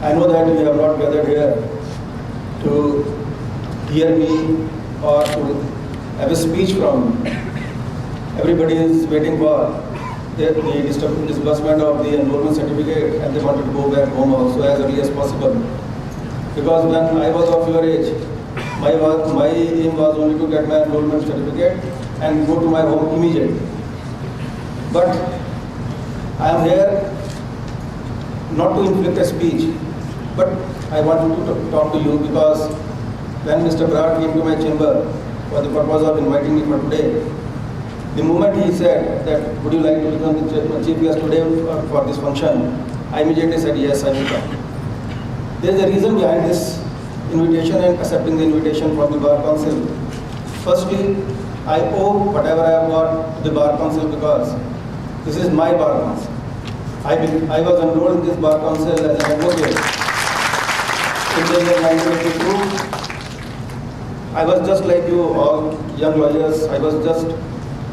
I know that we have not gathered here to hear me or to have a speech from. Everybody is waiting for the disbursement of the enrollment certificate, and they wanted to go back home also as early as possible. Because when I was of your age, my aim was only to get my enrollment certificate and go to my home immediately. But I am here not to inflict a speech, but I want to talk to you because when Mr. Bhawan came to my chamber for the purpose of inviting me for today, the moment he said that, would you like to become the chief guest today for this function, I immediately said, yes, I will come. There is a reason behind this invitation and accepting the invitation from the Bar Council. Firstly, I owe whatever I have got to the Bar Council because this is my Bar Council. I was enrolled in this Bar Council as an advocate in the year 1982. I was just like you, all young lawyers. I was just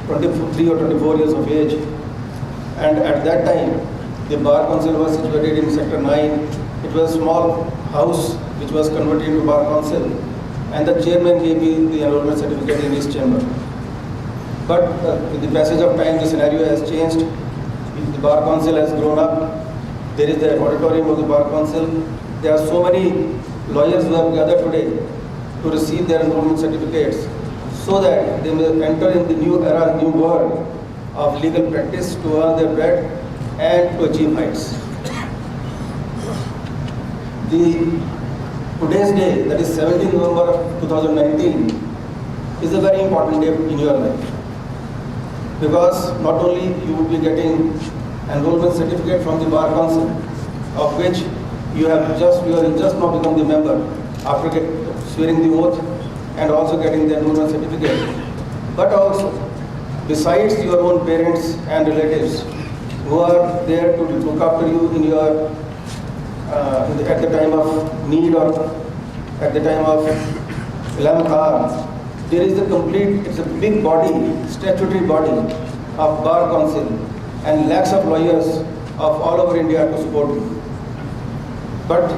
23 or 24 years of age. And at that time, the Bar Council was situated in Sector 9. It was a small house which was converted into Bar Council. And the chairman gave me the enrollment certificate in his chamber. But with the passage of time, the scenario has changed. The Bar Council has grown up. There is the Auditorium of the Bar Council. There are so many lawyers who have gathered today to receive their enrollment certificates so that they may enter in the new era, new world of legal practice to earn their bread and to achieve heights. Today's day, that is 17th November of 2019, is a very important day in your life. Because not only you will be getting enrollment certificate from the Bar Council, of which you are just now become the member after swearing the oath and also getting the enrollment certificate. But also, besides your own parents and relatives who are there to look after you in your at the time of need or at the time of 11th hour, there is it's a big body, statutory body of Bar Council and lakhs of lawyers of all over India to support you. But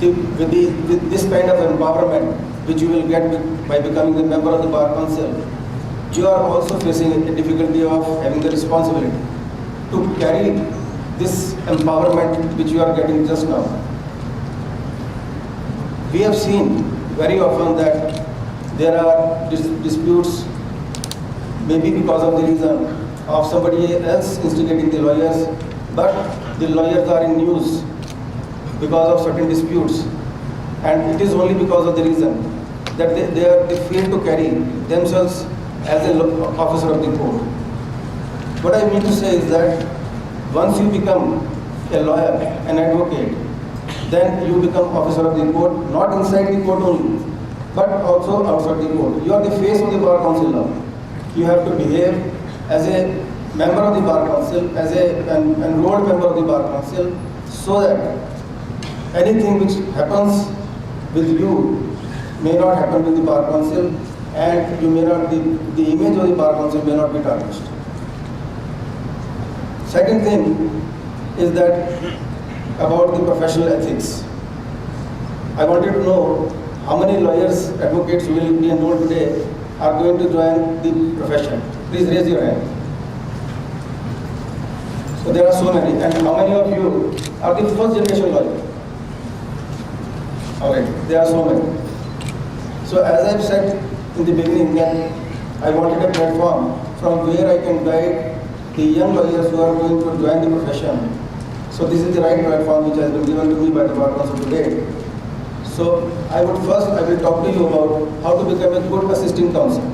with this kind of empowerment which you will get by becoming a member of the Bar Council, you are also facing a difficulty of having the responsibility to carry this empowerment which you are getting just now. We have seen very often that there are disputes, maybe because of the reason of somebody else instigating the lawyers, but the lawyers are in news because of certain disputes, and it is only because of the reason that they fail to carry themselves as an officer of the court. What I mean to say is that once you become a lawyer, an advocate, then you become officer of the court, not inside the court only, but also outside the court. You are the face of the Bar Council now. You have to behave as a member of the Bar Council, as an enrolled member of the Bar Council, so that anything which happens with you may not happen with the Bar Council, and you may not, the image of the Bar Council may not be tarnished. Second thing is that about the professional ethics. I wanted to know how many lawyers, advocates who will be enrolled today are going to join the profession. Please raise your hand. So there are so many. And how many of you are the first generation lawyers? Alright, there are so many. So as I've said in the beginning, that I wanted a platform from where I can guide the young lawyers who are going to join the profession. So this is the right platform which has been given to me by the Bar Council today. So I will talk to you about how to become a good assisting counsel.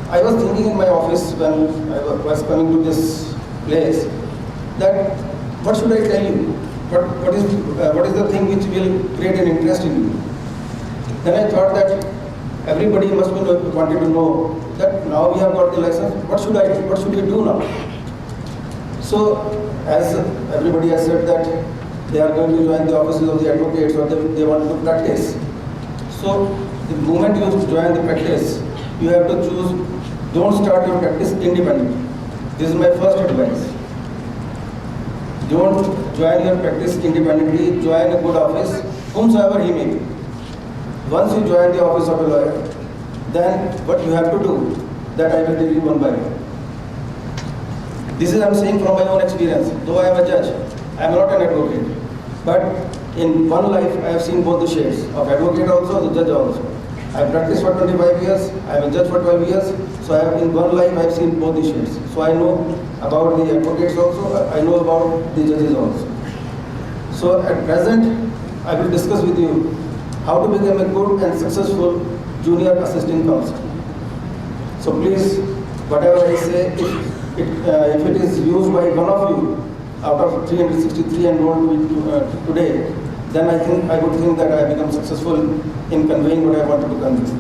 I was thinking in my office when I was coming to this place that what should I tell you? What is the thing which will create an interest in you? Then I thought that everybody must be wanted to know that now we have got the license, what should we do now? So as everybody has said that they are going to join the offices of the advocates or they want to practice. So the moment you join the practice, you have to choose, don't start your practice independently. This is my first advice. Don't join your practice independently, join a good office, whomsoever he may be. Once you join the office of a lawyer, then what you have to do, that I will tell you one by one. This is I am saying from my own experience. Though I am a judge, I am not an advocate. But in one life, I have seen both the shades of advocate also, the judge also. I have practiced for 25 years, I am a judge for 12 years, so I have in one life I have seen both the shades. So I know about the advocates also, I know about the judges also. So at present, I will discuss with you how to become a good and successful junior assisting counsel. So please, whatever I say, if it is used by one of you out of 363 enrolled today, then I would think that I become successful in conveying what I wanted to convey.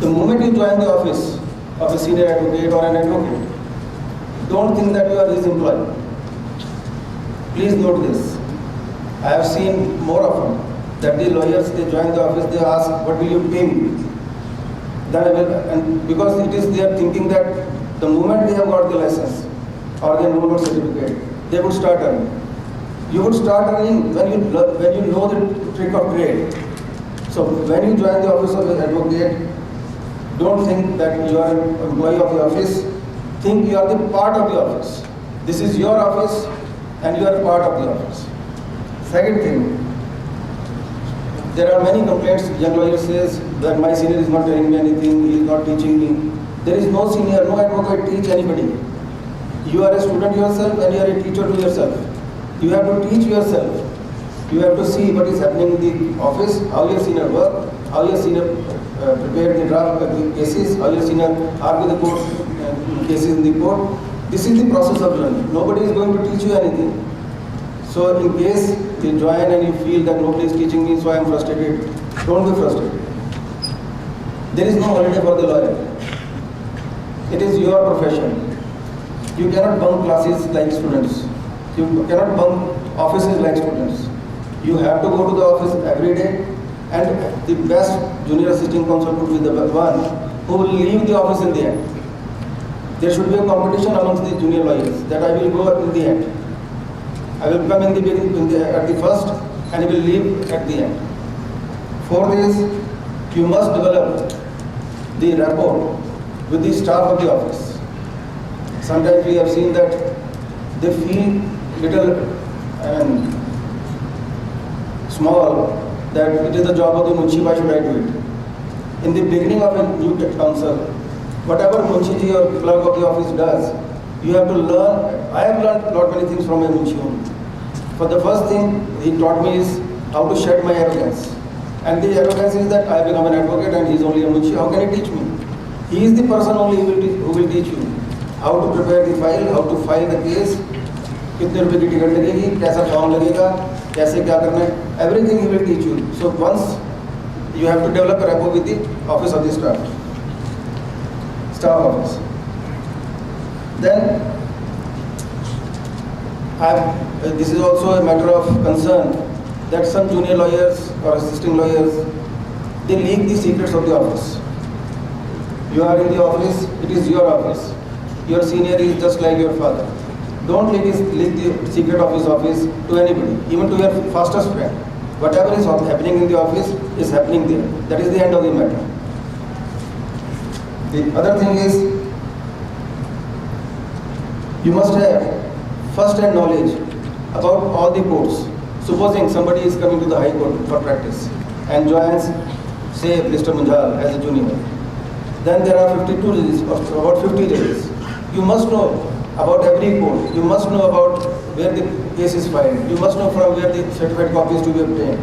The moment you join the office of a senior advocate or an advocate, don't think that you are his employee. Please note this. I have seen more often that the lawyers, they join the office, they ask, what will you pay me? Then I will, and because it is they are thinking that the moment they have got the license or the enrollment certificate, they would start earning. You would start earning when you know the trick of trade. So when you join the office of an advocate, don't think that you are an employee of the office. Think you are the part of the office. This is your office and you are a part of the office. Second thing, there are many complaints. Young lawyer says that my senior is not telling me anything, he is not teaching me. There is no senior, no advocate teach anybody. You are a student yourself and you are a teacher to yourself. You have to teach yourself. You have to see what is happening in the office, how your senior work, how your senior prepare the draft cases, how your senior argue the court cases in the court. This is the process of learning. Nobody is going to teach you anything. So in case you join and you feel that nobody is teaching me, so I am frustrated, don't be frustrated. There is no holiday for the lawyer. It is your profession. You cannot bunk classes like students. You cannot bunk offices like students. You have to go to the office every day, and the best junior assisting counsel would be the one who will leave the office in the end. There should be a competition amongst the junior lawyers that I will go in the end. I will come in the beginning, at the first, and I will leave at the end. Fourth is, you must develop the rapport with the staff of the office. Sometimes we have seen that they feel little and small that it is the job of the Munshi, why should I do it? In the beginning of a new counsel, whatever Munshi ji or clerk of the office does, you have to learn. I have learned lot many things from a Munshi only. For the first thing he taught me is how to shed my arrogance. And the arrogance is that I have become an advocate and he is only a Munshi. How can he teach me? He is the person only who will teach you how to prepare the file, how to file the case, कितने रुपए की ticket लगेगी, कैसा form लगेगा, कैसे क्या करना है, everything he will teach you. So once you have to develop a rapport with the office of the staff office. Then this is also a matter of concern that some junior lawyers or assisting lawyers, they leak the secrets of the office. You are in the office, it is your office. Your senior is just like your father. Don't leak the secret of his office to anybody, even to your fastest friend. Whatever is happening in the office is happening there. That is the end of the matter. The other thing is, you must have first-hand knowledge about all the courts. Supposing somebody is coming to the High Court for practice and joins, say, Mr. Munjal as a junior. Then there are 52 judges, or about 50 judges. You must know about every court. You must know about where the case is filed. You must know from where the certified copy is to be obtained.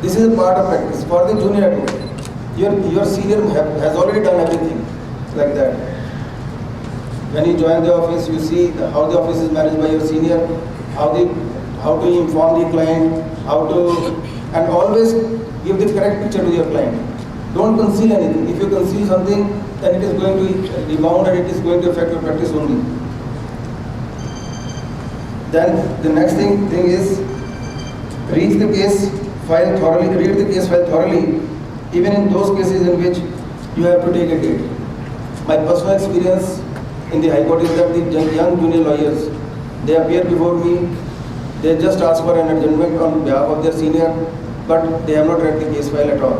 This is a part of practice for the junior advocate. Your senior has already done everything like that. When you join the office, you see how the office is managed by your senior, how to inform the client, and always give the correct picture to your client. Don't conceal anything. If you conceal something, then it is going to rebound and it is going to affect your practice only. Then the next thing is, read the case file thoroughly, even in those cases in which you have to take a date. My personal experience in the High Court is that the young junior lawyers, they appear before me They just ask for an adjournment on behalf of their senior, but they have not read the case file at all.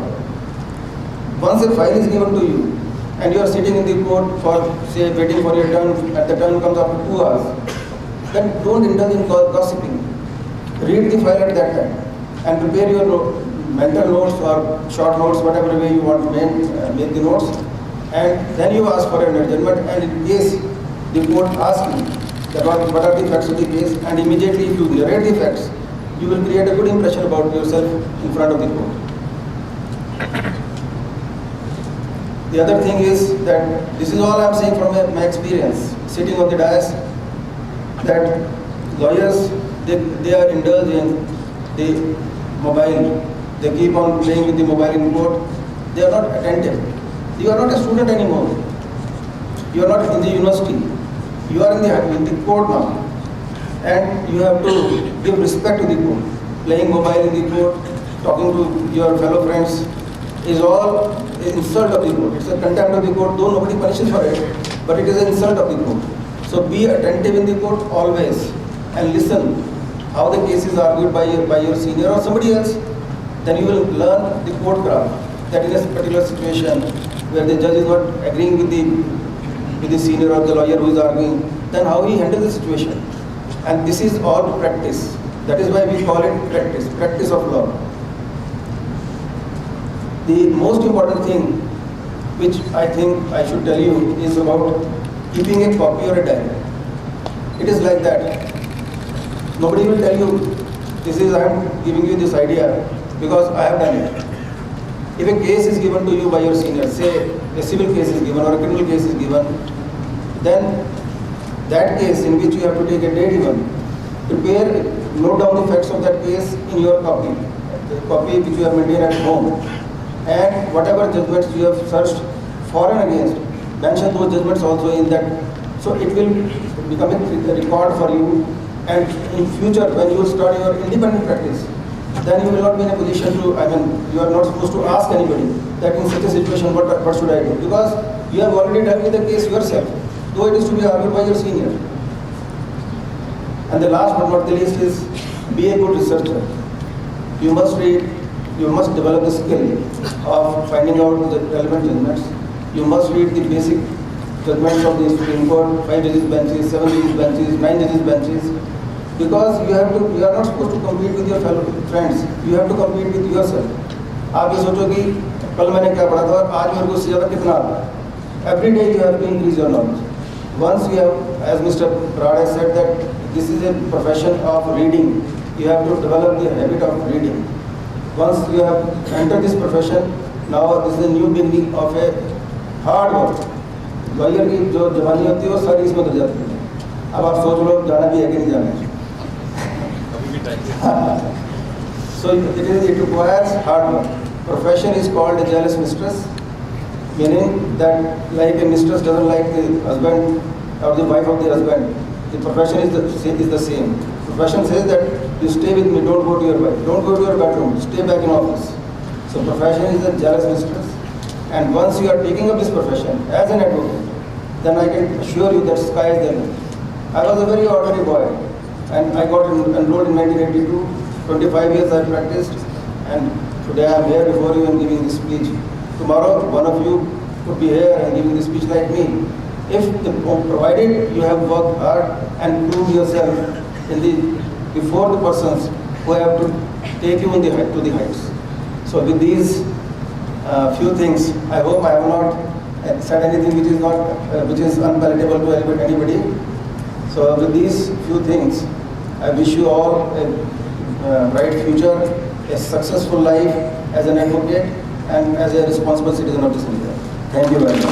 Once a file is given to you, and you are sitting in the court for, say, waiting for your turn, and the turn comes after 2 hours, then don't indulge in gossiping. Read the file at that time, and prepare your mental notes or short notes, whatever way you want to make the notes, and then you ask for an adjournment, and in case the court asks you that what are the facts of the case, and immediately if you narrate the facts, you will create a good impression about yourself in front of the court. The other thing is that this is all I am saying from my experience, sitting on the dais, that lawyers, they are indulged in the mobile. They keep on playing with the mobile in court. They are not attentive. You are not a student anymore. You are not in the university. You are in the court now. And you have to give respect to the court. Playing mobile in the court, talking to your fellow friends is all an insult of the court. It's a contempt of the court, though nobody punishes for it, but it is an insult of the court. So be attentive in the court always and listen how the case is argued by your senior or somebody else. Then you will learn the court craft, that in a particular situation where the judge is not agreeing with the senior or the lawyer who is arguing, then how he handles the situation. And this is all practice. That is why we call it practice of law. The most important thing which I think I should tell you is about keeping a copy or a diary. It is like that. Nobody will tell you, I am giving you this idea because I have done it. If a case is given to you by your senior, say a civil case is given or a criminal case is given, then that case in which you have to take a date even, prepare, note down the facts of that case in your copy, the copy which you have maintained at home, and whatever judgments you have searched for and against, mention those judgments also in that. So it will become a record for you, and in future when you start your independent practice, then you will not be in a position to, you are not supposed to ask anybody that in such a situation what should I do, because you have already dealt with the case yourself, though it is to be argued by your senior. And the last but not the least is, be a good researcher. You must read, you must develop the skill of finding out the relevant judgments. You must read the basic judgments of the Supreme Court, 5 judges benches, 7 judges benches, 9 judges benches, because you are not supposed to compete with your fellow friends. You have to compete with yourself. आप ये सोचो कि कल मैंने क्या पढ़ा था और आज मेरे को उससे ज़्यादा कितना आता है. Every day you have to increase your knowledge. Once you have, as Mr. Prad has said, that this is a profession of reading, you have to develop the habit of reading. Once you have entered this profession, now this is a new beginning of a hard work. Lawyer की जो जवानी होती है वो सारी इसमें गुजर जाती है. अब आप सोच लो जाना भी है कि नहीं जाना है. So it requires hard work. Profession is called a jealous mistress, meaning that like a mistress doesn't like the husband or the wife of the husband, the profession is the same. Profession says that you stay with me, don't go to your wife, don't go to your bedroom, stay back in office. So profession is a jealous mistress. And once you are taking up this profession as an advocate, then I can assure you that sky is the limit. I was a very ordinary boy, and I got enrolled in 1982. 25 years I practiced, and today I am here before you and giving this speech. Tomorrow, one of you could be here and giving this speech like me. Provided you have worked hard and proved yourself before the persons who have to take you to the heights. So with these few things, I hope I have not said anything which is unpalatable to anybody. So with these few things, I wish you all a bright future, a successful life as an advocate and as a responsible citizen of this India. Thank you very much.